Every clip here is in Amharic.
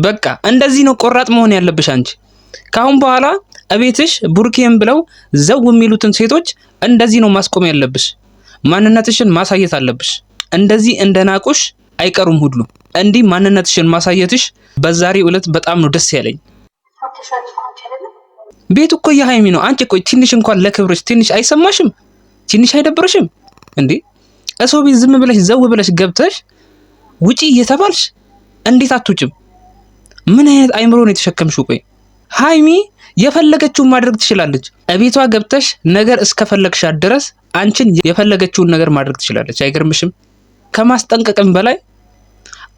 በቃ እንደዚህ ነው ቆራጥ መሆን ያለብሽ አንቺ። ካሁን በኋላ እቤትሽ ቡርኬን ብለው ዘው የሚሉትን ሴቶች እንደዚህ ነው ማስቆም ያለብሽ። ማንነትሽን ማሳየት አለብሽ። እንደዚህ እንደናቁሽ አይቀሩም ሁሉ። እንዲህ ማንነትሽን ማሳየትሽ በዛሬው ዕለት በጣም ነው ደስ ያለኝ። ቤቱ እኮ የሃይሚ ነው። አንቺ ቆይ ትንሽ እንኳን ለክብርሽ ትንሽ አይሰማሽም? ትንሽ አይደብርሽም እንዴ? እሰው ቤት ዝም ብለሽ ዘው ብለሽ ገብተሽ ውጪ እየተባልሽ እንዴት አትውጭም? ምን አይነት አይምሮ ነው የተሸከምሽው? ቆይ ሃይሚ የፈለገችውን ማድረግ ትችላለች። እቤቷ ገብተሽ ነገር እስከፈለግሻት ድረስ አንቺን የፈለገችውን ነገር ማድረግ ትችላለች። አይገርምሽም? ከማስጠንቀቅም በላይ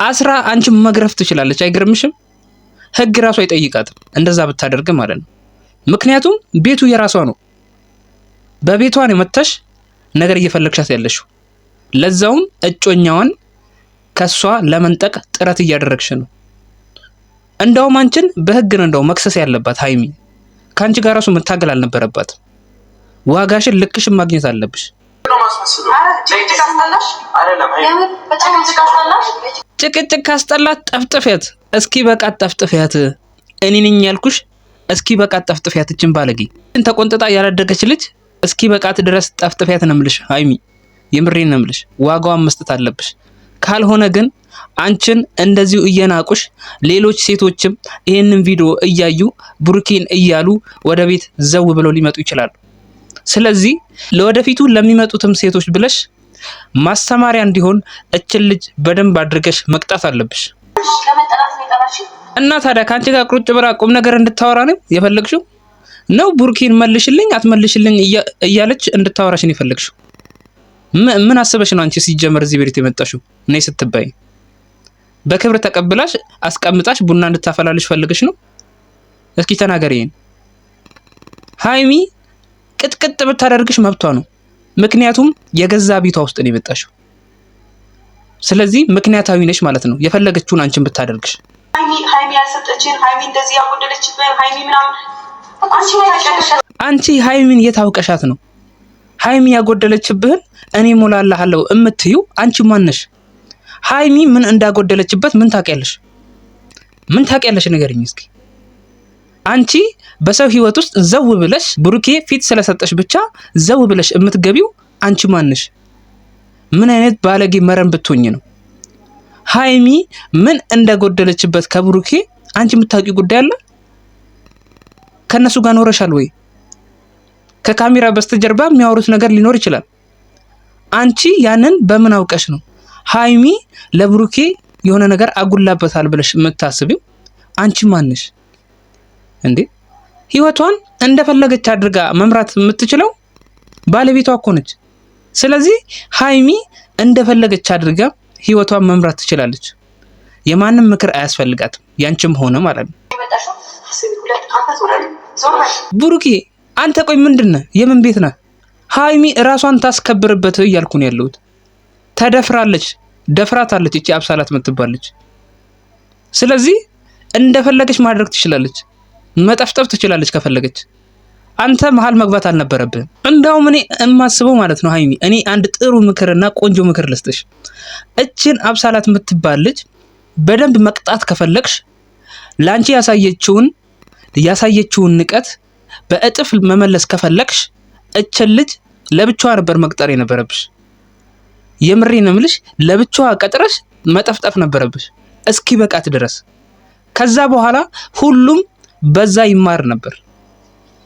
አስራ አንቺን መግረፍ ትችላለች። አይገርምሽም? ህግ ራሱ አይጠይቃትም እንደዛ ብታደርግ ማለት ነው። ምክንያቱም ቤቱ የራሷ ነው። በቤቷ ነው መተሽ ነገር እየፈለግሻት ያለሽው። ለዛውም እጮኛዋን ከሷ ለመንጠቅ ጥረት እያደረግሽ ነው። እንደውም አንቺን በህግ ነው እንደው መክሰስ ያለባት ሃይሚ። ካንቺ ጋር ራሱ መታገል አልነበረባት። ዋጋሽን ልክሽን ማግኘት አለብሽ። ጭቅጭቅ ካስጠላት ጠፍጥፊያት። እስኪ በቃት ጠፍጥፊያት። እኔ ነኝ ያልኩሽ። እስኪ በቃት ጠፍጥፊያት። እቺን ባለጌ ተቆንጥጣ ያላደገች ልጅ እስኪ በቃት ድረስ ጠፍጥፊያት ነው የምልሽ ሃይሚ። የምሬን ነው የምልሽ። ዋጋዋን መስጠት አለብሽ። ካልሆነ ግን አንቺን እንደዚሁ እየናቁሽ ሌሎች ሴቶችም ይሄንን ቪዲዮ እያዩ ቡርኬን እያሉ ወደ ቤት ዘው ብለው ሊመጡ ይችላሉ። ስለዚህ ለወደፊቱ ለሚመጡትም ሴቶች ብለሽ ማስተማሪያ እንዲሆን እችን ልጅ በደንብ አድርገሽ መቅጣት አለብሽ። እና ታዲያ ካንቺ ጋር ቁጭ ብላ ቁም ነገር እንድታወራ ነው የፈለግሽው? ነው ቡርኬን መልሽልኝ አትመልሽልኝ እያለች እንድታወራሽ ነው የፈለግሽው? ምን አስበሽ ነው አንቺ ሲጀመር እዚህ ቤት የመጣሽው? ነይ ስትባይ በክብር ተቀብላሽ አስቀምጣሽ ቡና እንድታፈላልሽ ፈልገሽ ነው? እስኪ ተናገሪ። ሃይሚ ቅጥቅጥ ብታደርግሽ መብቷ ነው። ምክንያቱም የገዛ ቤቷ ውስጥ ነው የመጣሽው። ስለዚህ ምክንያታዊ ነሽ ማለት ነው የፈለገችውን አንቺን ብታደርግሽ። ሃይሚ ያልሰጠችን ሃይሚ እንደዚህ ያጎደለችብን ሃይሚ ምናምን አንቺ ሃይሚን የታውቀሻት ነው? ሃይሚ ያጎደለችብህን እኔ ሞላልሃለሁ እምትዩ አንቺ ማን ነሽ? ሃይሚ ምን እንዳጎደለችበት ምን ታውቂያለሽ? ምን ታውቂያለሽ ንገሪኝ እስኪ። አንቺ በሰው ህይወት ውስጥ ዘው ብለሽ ቡርኬ ፊት ስለሰጠሽ ብቻ ዘው ብለሽ እምትገቢው አንቺ ማን ነሽ? ምን አይነት ባለጌ መረን ብትሆኝ ነው? ሃይሚ ምን እንዳጎደለችበት ከቡርኬ አንቺ የምታውቂው ጉዳይ አለ? ከነሱ ጋር ኖረሻል ወይ? ከካሜራ በስተጀርባ የሚያወሩት ነገር ሊኖር ይችላል። አንቺ ያንን በምን አውቀሽ ነው ሃይሚ ለብሩኬ የሆነ ነገር አጉላበታል ብለሽ የምታስቢው? አንቺ ማንሽ እንዴ? ህይወቷን እንደፈለገች አድርጋ መምራት የምትችለው ባለቤቷ እኮ ነች። ስለዚህ ሃይሚ እንደፈለገች አድርጋ ህይወቷን መምራት ትችላለች። የማንም ምክር አያስፈልጋትም፣ ያንቺም ሆነ ማለት ነው። ብሩኬ አንተ ቆይ ምንድነው? የምን ቤት ነህ? ሃይሚ ራሷን ታስከብርበት እያልኩ ነው ያለሁት። ተደፍራለች፣ ደፍራታለች እቺ አብሳላት የምትባለች። ስለዚህ እንደፈለገች ማድረግ ትችላለች፣ መጠፍጠፍ ትችላለች ከፈለገች። አንተ መሃል መግባት አልነበረብህም። እንደውም እኔ የማስበው ማለት ነው ሃይሚ፣ እኔ አንድ ጥሩ ምክርና ቆንጆ ምክር ልስጥሽ። እቺን አብሳላት የምትባለች በደንብ መቅጣት ከፈለግሽ ላንቺ ያሳየችውን ንቀት በእጥፍ መመለስ ከፈለግሽ እችን ልጅ ለብቻዋ ነበር መቅጠር የነበረብሽ። የምሬን ነው የምልሽ። ለብቻዋ ቀጥረሽ መጠፍጠፍ ነበረብሽ እስኪ በቃት ድረስ። ከዛ በኋላ ሁሉም በዛ ይማር ነበር።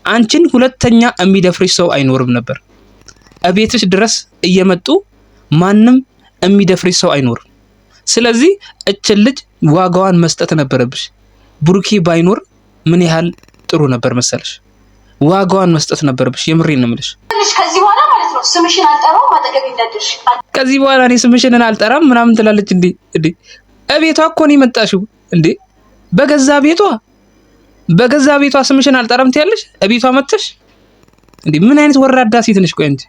አንቺን ሁለተኛ የሚደፍርሽ ሰው አይኖርም ነበር። እቤትሽ ድረስ እየመጡ ማንም የሚደፍርሽ ሰው አይኖርም። ስለዚህ እችን ልጅ ዋጋዋን መስጠት ነበረብሽ። ቡርኬ ባይኖር ምን ያህል ጥሩ ነበር መሰለሽ? ዋጋዋን መስጠት ነበረብሽ። የምሬን ነው የምልሽ። ከዚህ በኋላ ማለት ነው ስምሽን አልጠራም፣ ማጠገብ እንዳደርሽ። ከዚህ በኋላ እኔ ስምሽን አልጠራም ምናምን ትላለች እንዴ? እቤቷ እኮ ነው የመጣሽው እንዴ? በገዛ ቤቷ ስምሽን አልጠራም ትያለሽ? እቤቷ መጥተሽ እንዴ? ምን አይነት ወራዳ ሴት ነሽ? ቆይ እንጂ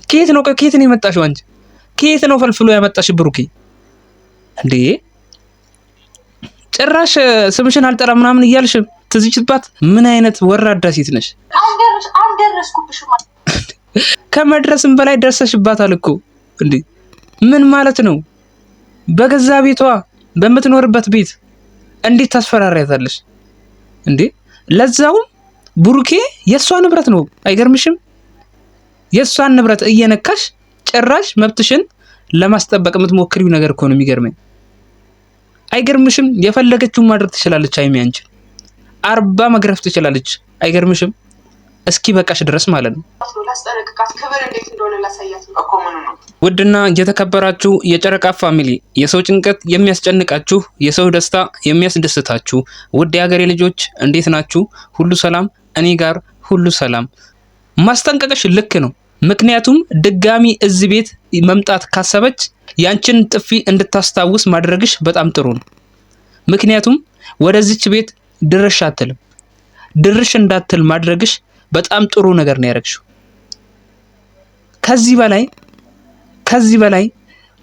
ከየት ነው የመጣሽው አንቺ? ከየት ነው ፈልፍሎ ያመጣሽ ብሩኬ እንዴ? ጭራሽ ስምሽን አልጠራም ምናምን እያልሽ ትዝችባት። ምን አይነት ወራዳ ሴት ነሽ? አልደረስኩብሽም። ከመድረስም በላይ ደርሰሽባታል እኮ እንዴ! ምን ማለት ነው? በገዛ ቤቷ በምትኖርበት ቤት እንዴት ታስፈራሪያታለሽ እንዴ? ለዛውም ብሩኬ የሷ ንብረት ነው። አይገርምሽም? የሷን ንብረት እየነካሽ ጭራሽ መብትሽን ለማስጠበቅ የምትሞክሪው ነገር እኮ ነው የሚገርመኝ። አይገርምሽም? የፈለገችውን ማድረግ ትችላለች። ሀይሚ አንቺን 40 መግረፍ ትችላለች። አይገርምሽም? እስኪ በቃሽ ድረስ ማለት ነው። ላስጠነቅቃት ክብር እንዴት እንደሆነ ላሳያት ነው እኮ። ምን ነው ውድና የተከበራችሁ የጨረቃ ፋሚሊ፣ የሰው ጭንቀት የሚያስጨንቃችሁ፣ የሰው ደስታ የሚያስደስታችሁ ውድ የሀገሬ ልጆች እንዴት ናችሁ? ሁሉ ሰላም? እኔ ጋር ሁሉ ሰላም። ማስጠንቀቅሽ ልክ ነው። ምክንያቱም ድጋሚ እዚህ ቤት መምጣት ካሰበች ያንቺን ጥፊ እንድታስታውስ ማድረግሽ በጣም ጥሩ ነው። ምክንያቱም ወደዚች ቤት ድርሽ አትልም። ድርሽ እንዳትል ማድረግሽ በጣም ጥሩ ነገር ነው ያደረግሽው። ከዚህ በላይ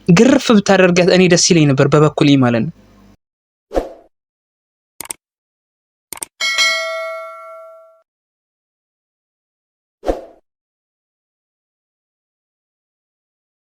ግርፍ ብታደርጋት እኔ ደስ ይለኝ ነበር በበኩሌ ማለት ነው።